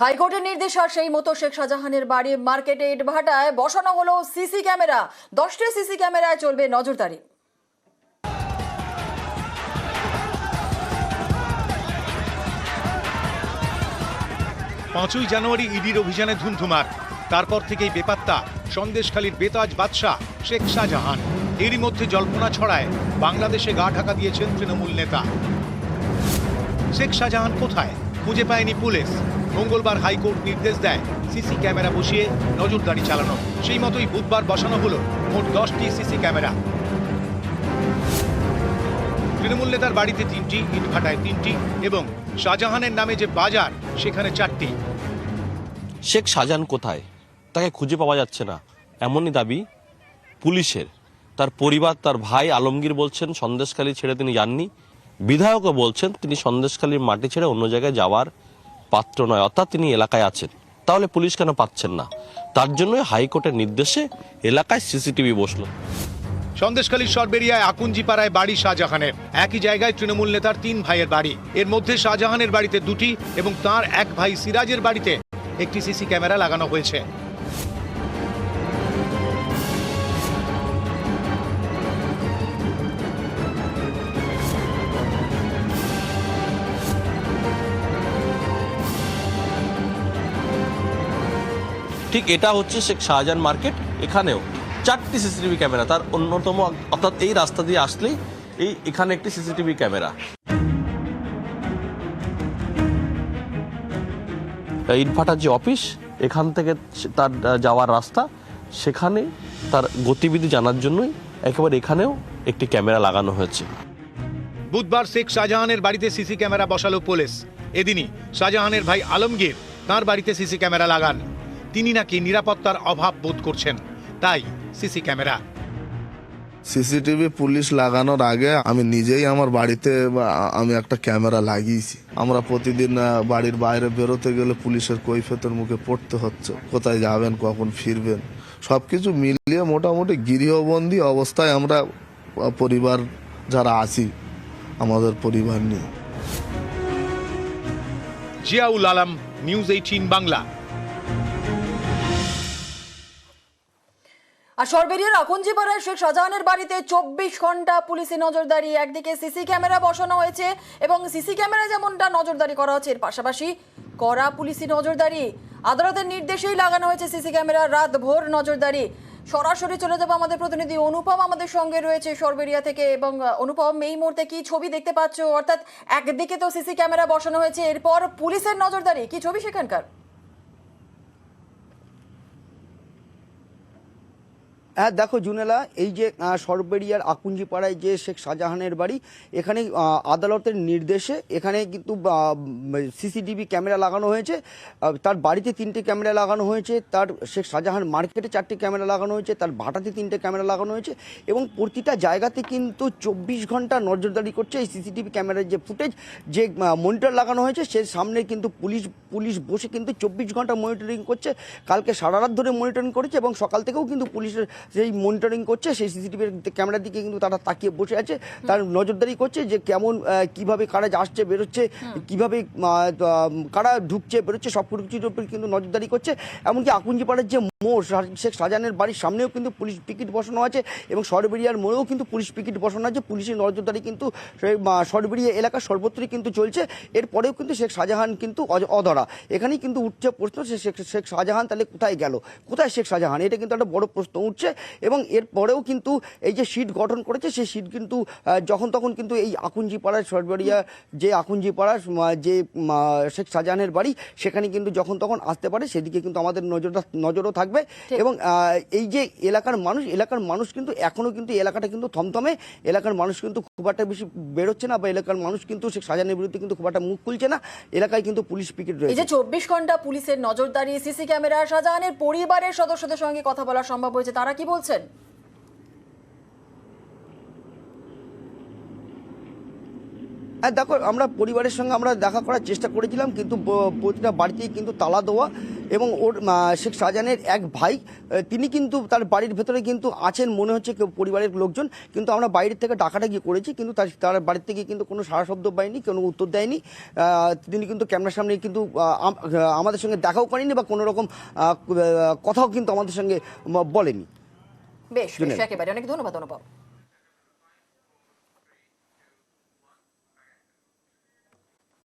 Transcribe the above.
হাইকোর্টের নির্দেশ আর সেই মতো শেখ শাহজাহানের বাড়ি মার্কেটে ইটভাটায় বসানো হলো সিসি ক্যামেরা। 10টি সিসি ক্যামেরায় চলবে নজরদারি। 5ই জানুয়ারি ইডির অভিযানে ধুন্ধুমার। তারপর থেকেই বেপাত্তা সন্দেশখালীর বেতাজ বাদশা শেখ শাহজাহান। এরই মধ্যে জল্পনা ছড়ায় বাংলাদেশে গা ঢাকা দিয়েছেন তৃণমূল নেতা। শেখ শাহজাহান কোথায় খুঁজে পায়নি পুলিশ। মঙ্গলবার হাইকোর্ট নির্দেশ দেয় সিসি ক্যামেরা বসিয়ে নজরদারি চালানো। সেই মতোই বুধবার বসানো হলো মোট 10টি সিসি ক্যামেরা। তৃণমূল নেতার বাড়িতে 3টি, ইটভাটায় 3টি এবং শাহজাহানের নামে যে বাজার সেখানে 4টি। শেখ শাহজাহান কোথায় তাকে খুঁজে পাওয়া যাচ্ছে না, এমনই দাবি পুলিশের। তার পরিবার, তার ভাই আলমগীর বলছেন সন্দেশখালী ছেড়ে তিনি যাননি। বিধায়কও বলছেন তিনি সন্দেশখালীর মাটি ছেড়ে অন্য জায়গায় যাওয়ার পাত্র নয়, অর্থাৎ তিনি এলাকায় আছেন। তাহলে পুলিশ কেন পাচ্ছেন না? তার জন্য হাইকোর্টের নির্দেশে এলাকায় সিসিটিভি বসলো। সন্দেশখালীর সরবেরিয়ায় আকুঞ্জিপাড়ায় বাড়ি শাহজাহানের। একই জায়গায় তৃণমূল নেতার 3 ভাইয়ের বাড়ি। এর মধ্যে শাহজাহানের বাড়িতে 2টি এবং তার এক ভাই সিরাজের বাড়িতে একটি সিসি ক্যামেরা লাগানো হয়েছে। ঠিক এটা হচ্ছে শেখ শাহজাহান মার্কেট। এখানেও 4টি সিসিটিভি ক্যামেরা, তার অন্যতম, অর্থাৎ এই রাস্তা দিয়ে আসলেই এখানে একটি সিসিটিভি ক্যামেরা। ইটভাটার যে অফিস, এখান থেকে তার যাওয়ার রাস্তা, সেখানে তার গতিবিধি জানার জন্যই একেবারে এখানেও একটি ক্যামেরা লাগানো হয়েছে। বুধবার শেখ শাহজাহানের বাড়িতে সিসি ক্যামেরা বসালো পুলিশ। এদিনই শাহজাহানের ভাই আলমগীর তার বাড়িতে সিসি ক্যামেরা লাগান। তিনি নাকি নিরাপত্তার অভাব বোধ করছেন, তাই সিসি ক্যামেরা। সিসিটিভি পুলিশ লাগানোর আগে আমি নিজেই আমার বাড়িতে আমি একটা ক্যামেরা লাগিয়েছি। আমরা প্রতিদিন বাড়ির বাইরে বেরোতে গেলে পুলিশের কৈফিয়তের মুখে পড়তে হচ্ছে, কোথায় যাবেন, কখন ফিরবেন, সবকিছু মিলিয়ে মোটামুটি গৃহবন্দী অবস্থায় আমরা পরিবার যারা আছি আমাদের পরিবার নিয়ে। জিয়াউল আলম, নিউজ 18 বাংলা। আর সরবেরিয়ার আকুঞ্জিপাড়ায় শেখ শাহজাহানের বাড়িতে 24 ঘন্টা পুলিশি নজরদারি। একদিকে সিসি ক্যামেরা বসানো হয়েছে এবং সিসি ক্যামেরা যেমনটা নজরদারি করা হচ্ছে, এর পাশাপাশি কড়া পুলিশি নজরদারি। আদালতের নির্দেশেই লাগানো হয়েছে সিসি ক্যামেরা, রাত ভোর নজরদারি। সরাসরি চলে যাবো আমাদের প্রতিনিধি অনুপম আমাদের সঙ্গে রয়েছে সরবেরিয়া থেকে। এবং অনুপম, এই মুহূর্তে কি ছবি দেখতে পাচ্ছ? অর্থাৎ একদিকে তো সিসি ক্যামেরা বসানো হয়েছে, এরপর পুলিশের নজরদারি, কি ছবি সেখানকার? হ্যাঁ দেখো জুনেলা, এই যে সরবেরিয়ার আকুঞ্জিপাড়ায় যে শেখ শাহজাহানের বাড়ি, এখানে আদালতের নির্দেশে এখানে কিন্তু সিসিটিভি ক্যামেরা লাগানো হয়েছে। তার বাড়িতে 3টে ক্যামেরা লাগানো হয়েছে, তার শেখ শাহজাহান মার্কেটে 4টে ক্যামেরা লাগানো হয়েছে, তার ভাটাতে 3টে ক্যামেরা লাগানো হয়েছে এবং প্রতিটা জায়গাতে কিন্তু 24 ঘন্টা নজরদারি করছে এই সিসিটিভি ক্যামেরার যে ফুটেজ, যে মনিটর লাগানো হয়েছে সে সামনে কিন্তু পুলিশ বসে কিন্তু 24 ঘন্টা মনিটরিং করছে। কালকে সারা রাত ধরে মনিটরিং করেছে এবং সকাল থেকেও কিন্তু পুলিশের সেই মনিটরিং করছে, সেই সিসিটিভি ক্যামেরার দিকে কিন্তু তারা তাকিয়ে বসে আছে, তার নজরদারি করছে যে কেমন কিভাবে কারা আসছে বেরোচ্ছে, কিভাবে কারা ঢুকছে বেরোচ্ছে, সব কিছুর উপর কিন্তু নজরদারি করছে। এমনকি আকুঞ্জিপাড়ার যে মোড়, শেখ শাহজাহানের বাড়ির সামনেও কিন্তু পুলিশ পিকেট বসানো আছে এবং সরবেরিয়ার মোড়েও কিন্তু পুলিশ পিকেট বসানো আছে। পুলিশের নজরদারি কিন্তু সরবেরিয়া এলাকা সর্বত্রই কিন্তু চলছে। এরপরেও কিন্তু শেখ শাহজাহান কিন্তু অধরা। এখানেই কিন্তু উঠছে প্রশ্ন, শেখ শাহজাহান তাহলে কোথায় গেল, কোথায় শেখ শাহজাহান, এটা কিন্তু একটা বড় প্রশ্ন উঠছে। এবং এরপরেও কিন্তু এই যে সিট গঠন করেছে, সেই সিট কিন্তু যখন তখন কিন্তু এই আকুঞ্জিপাড়ার সরবেরিয়া যে আকুঞ্জিপাড়ার যে শেখ শাহজাহানের বাড়ি, সেখানে কিন্তু যখন তখন আসতে পারে, সেদিকে কিন্তু আমাদের নজরও থাকবে। এবং এই যে এলাকার মানুষ কিন্তু এখনও কিন্তু এলাকাটা কিন্তু থমথমে। এলাকার মানুষ কিন্তু খুব একটা বেশি বেরোচ্ছে না, বা এলাকার মানুষ কিন্তু শেখ শাহজাহানের বিরুদ্ধে কিন্তু খুব একটা মুখ খুলছে না। এলাকায় কিন্তু পুলিশ পিকেট রয়েছে। এই যে 24 ঘন্টা পুলিশের নজরদারি, সিসি ক্যামেরা, শাহজাহানের পরিবারের সদস্যদের সঙ্গে কথা বলা সম্ভব হয়েছে, তারা কি বলছেন? হ্যাঁ দেখো, আমরা পরিবারের সঙ্গে আমরা দেখা করার চেষ্টা করেছিলাম, কিন্তু প্রতিটা বাড়িতেই কিন্তু তালা দেওয়া, এবং ওর শেখ শাহজাহানের এক ভাই তিনি কিন্তু তার বাড়ির ভেতরে কিন্তু আছেন মনে হচ্ছে পরিবারের লোকজন, কিন্তু আমরা বাইরের থেকে ডাকাডাকি করেছি, কিন্তু তার বাড়ির থেকে কিন্তু কোনো সাড়া শব্দ পাইনি, কোনো উত্তর দেয়নি। তিনি কিন্তু ক্যামেরার সামনে কিন্তু আমাদের সঙ্গে দেখাও করেনি বা কোনো রকম কথাও কিন্তু আমাদের সঙ্গে বলেনি। বেশ একেবারে, অনেক ধন্যবাদ অনুপম।